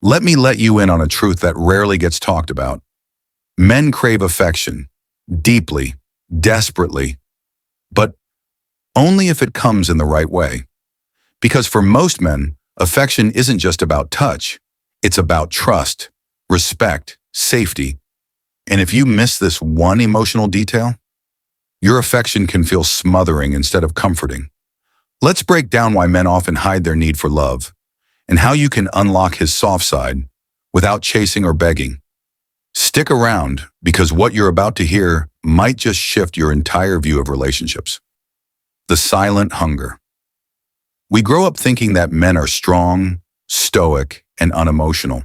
Let me let you in on a truth that rarely gets talked about. Men crave affection, deeply, desperately, but only if it comes in the right way. Because for most men, affection isn't just about touch, it's about trust, respect, safety. And if you miss this one emotional detail, your affection can feel smothering instead of comforting. Let's break down why men often hide their need for love, and how you can unlock his soft side without chasing or begging. Stick around, because what you're about to hear might just shift your entire view of relationships. The silent hunger. We grow up thinking that men are strong, stoic, and unemotional.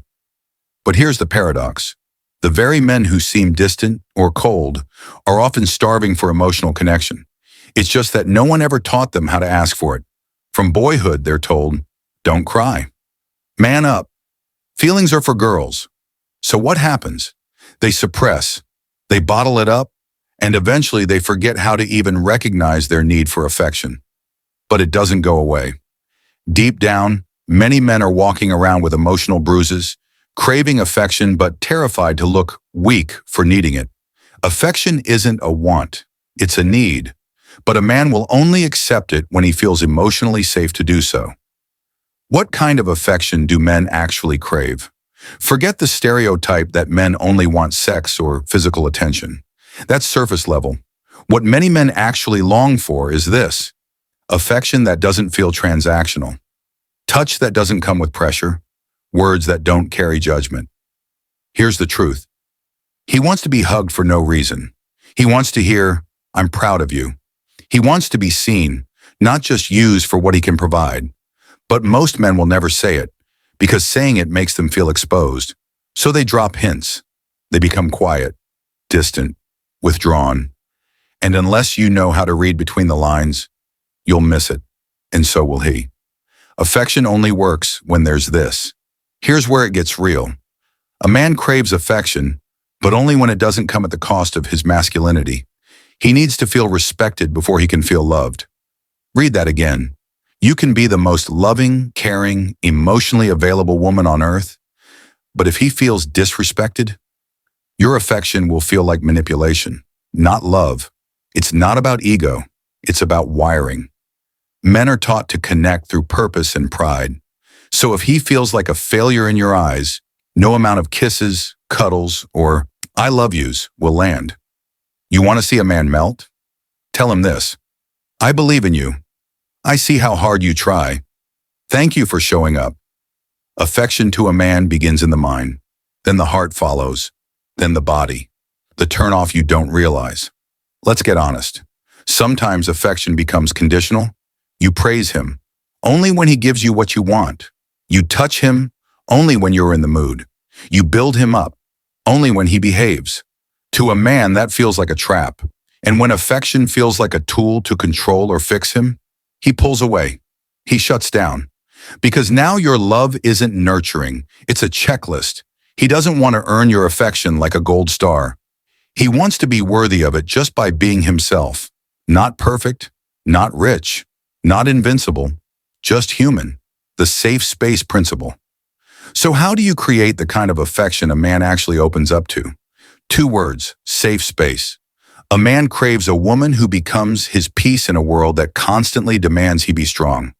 But here's the paradox. The very men who seem distant or cold are often starving for emotional connection. It's just that no one ever taught them how to ask for it. From boyhood, they're told, "Don't cry. Man up. Feelings are for girls." So what happens? They suppress, they bottle it up, and eventually they forget how to even recognize their need for affection. But it doesn't go away. Deep down, many men are walking around with emotional bruises, craving affection but terrified to look weak for needing it. Affection isn't a want, it's a need. But a man will only accept it when he feels emotionally safe to do so. What kind of affection do men actually crave? Forget the stereotype that men only want sex or physical attention. That's surface level. What many men actually long for is this: affection that doesn't feel transactional, touch that doesn't come with pressure, words that don't carry judgment. Here's the truth. He wants to be hugged for no reason. He wants to hear, "I'm proud of you." He wants to be seen, not just used for what he can provide. But most men will never say it, because saying it makes them feel exposed. So they drop hints. They become quiet, distant, withdrawn. And unless you know how to read between the lines, you'll miss it, and so will he. Affection only works when there's this. Here's where it gets real. A man craves affection, but only when it doesn't come at the cost of his masculinity. He needs to feel respected before he can feel loved. Read that again. You can be the most loving, caring, emotionally available woman on earth, but if he feels disrespected, your affection will feel like manipulation, not love. It's not about ego, it's about wiring. Men are taught to connect through purpose and pride. So if he feels like a failure in your eyes, no amount of kisses, cuddles, or "I love yous" will land. You want to see a man melt? Tell him this: "I believe in you. I see how hard you try. Thank you for showing up." Affection to a man begins in the mind, then the heart follows, then the body. The turnoff you don't realize. Let's get honest. Sometimes affection becomes conditional. You praise him only when he gives you what you want. You touch him only when you're in the mood. You build him up only when he behaves. To a man, that feels like a trap. And when affection feels like a tool to control or fix him, he pulls away. He shuts down. Because now your love isn't nurturing, it's a checklist. He doesn't want to earn your affection like a gold star. He wants to be worthy of it just by being himself. Not perfect, not rich, not invincible, just human. The safe space principle. So how do you create the kind of affection a man actually opens up to? 2 words: safe space. A man craves a woman who becomes his peace in a world that constantly demands he be strong.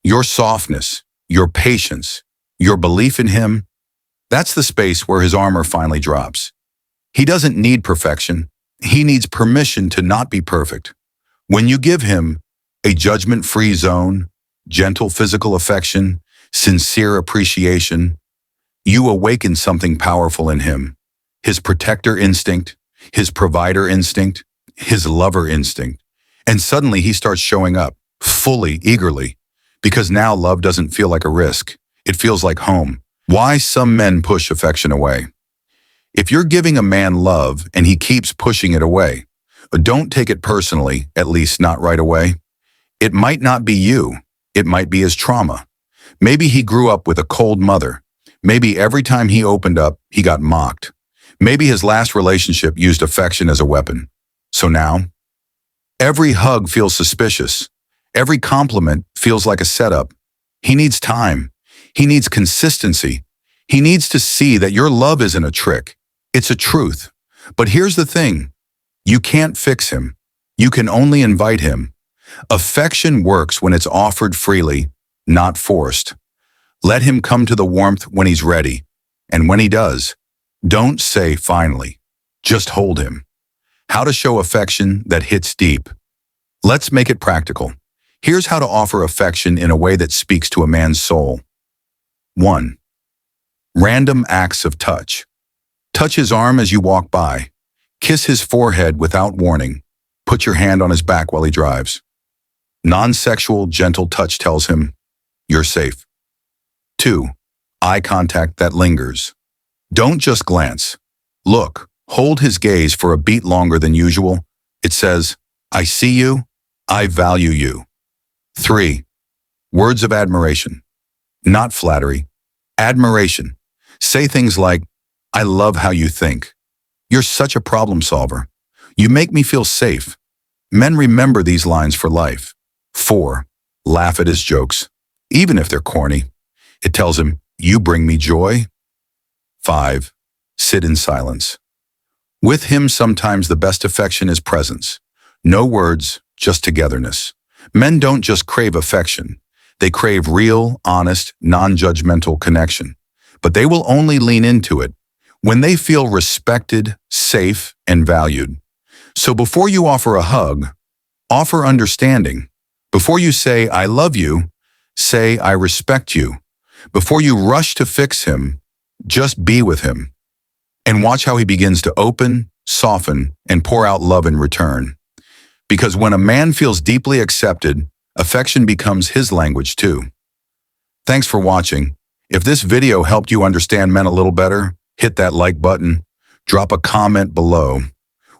Your softness, your patience, your belief in him, that's the space where his armor finally drops. He doesn't need perfection. He needs permission to not be perfect. When you give him a judgment-free zone, gentle physical affection, sincere appreciation, you awaken something powerful in him. His protector instinct, his provider instinct, his lover instinct. And suddenly he starts showing up, fully, eagerly. Because now love doesn't feel like a risk. It feels like home. Why some men push affection away? If you're giving a man love and he keeps pushing it away, don't take it personally, at least not right away. It might not be you. It might be his trauma. Maybe he grew up with a cold mother. Maybe every time he opened up, he got mocked. Maybe his last relationship used affection as a weapon. So now, every hug feels suspicious. Every compliment feels like a setup. He needs time. He needs consistency. He needs to see that your love isn't a trick. It's a truth. But here's the thing. You can't fix him. You can only invite him. Affection works when it's offered freely, not forced. Let him come to the warmth when he's ready. And when he does, don't say finally. Just hold him. How to show affection that hits deep. Let's make it practical. Here's how to offer affection in a way that speaks to a man's soul. 1. Random acts of touch. Touch his arm as you walk by. Kiss his forehead without warning. Put your hand on his back while he drives. Non-sexual, gentle touch tells him, you're safe. 2. Eye contact that lingers. Don't just glance. Look, hold his gaze for a beat longer than usual. It says, I see you, I value you. 3. Words of admiration. Not flattery. Admiration. Say things like, I love how you think. You're such a problem solver. You make me feel safe. Men remember these lines for life. 4. Laugh at his jokes, even if they're corny. It tells him, you bring me joy. 5. Sit in silence. With him, sometimes the best affection is presence. No words, just togetherness. Men don't just crave affection. They crave real, honest, non-judgmental connection. But they will only lean into it when they feel respected, safe, and valued. So before you offer a hug, offer understanding. Before you say, I love you, say, I respect you. Before you rush to fix him, just be with him. And watch how he begins to open, soften, and pour out love in return. Because when a man feels deeply accepted, affection becomes his language too. Thanks for watching. If this video helped you understand men a little better, hit that like button. Drop a comment below.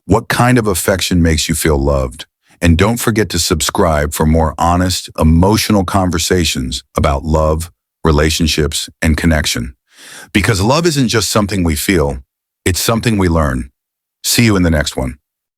What kind of affection makes you feel loved? And don't forget to subscribe for more honest, emotional conversations about love, relationships, and connection. Because love isn't just something we feel, it's something we learn. See you in the next one.